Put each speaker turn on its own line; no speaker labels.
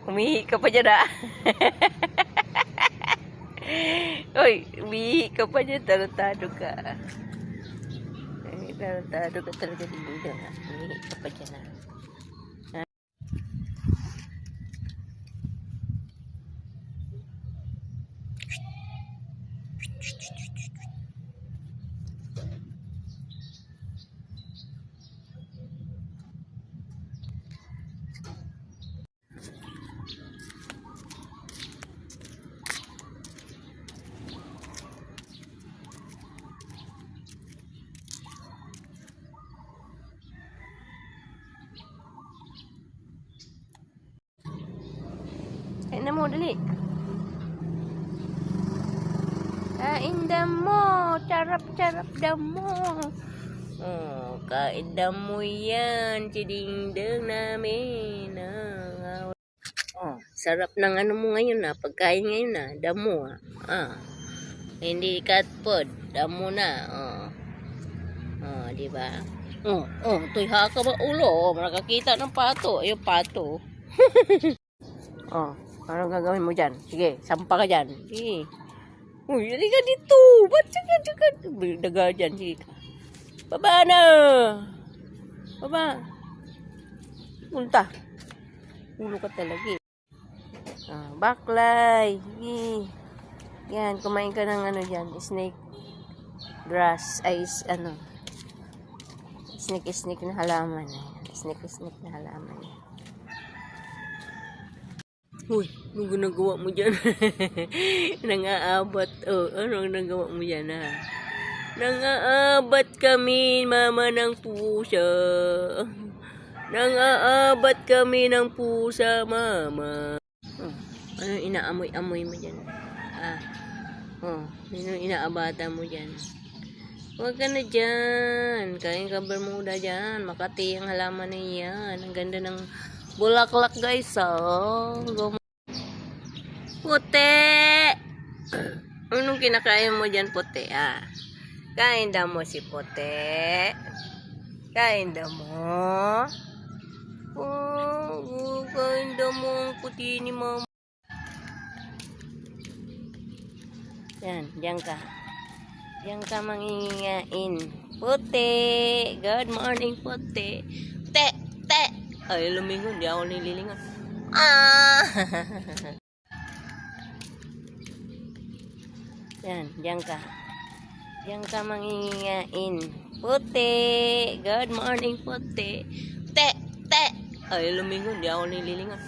Umihi ka pa dyan, ha? Uy, umihi ka pa dyan. Tarantado ka. Tarantado ka talaga dito. Umihi ka pa dyan, ha? Kain na mo, dali. Kain damo. Charap-charap damo. Oh, kain damo yan. Chidingdang namin. Oh, sarap ng ano mo ngayon, ha. Pagkain ngayon, ha. Damo, ha. Hindi cat food. Damo na. Oh, di ba? Tuy haka ba ulo? Nakakita ng pato. Yung pato. Anong gagawin mo dyan? Sige, sampa ka dyan. Sige. Uy, hindi ka dito. Ba't saka? Daga dyan, sige ka. Baba na. Baba. Punta. Ulo ka talaga eh. Baklay. Sige. Yan, kumain ka ng ano dyan. Snake grass. Ay, ano. Snake na halaman. Snake na halaman. Uy, anong ginagawa mo dyan? Nang-aabat. Anong nagawa mo dyan, ha? Nang-aabat kami, mama ng pusa. Nang-aabat kami ng pusa, mama. Ano inaamoy-amoy mo dyan? Ano inaabata mo dyan? Huwag ka na dyan. Kain ka bermuda dyan. Makati ang halaman na yan. Ang ganda ng bulaklak, guys, Puti! Anong kinakain mo dyan, puti, Kain daw mo si puti. Kain daw mo. Kain daw mo ang puti ni mama. Yan, diyan ka. Diyan ka mangingain. Puti! Good morning, puti. Te! Ay, lumingon. Di ako nililingon. Yan, diyan ka. Diyan ka mangingain. Puti! Good morning, puti. Te! Ay, lumingon. Di ako nililingon.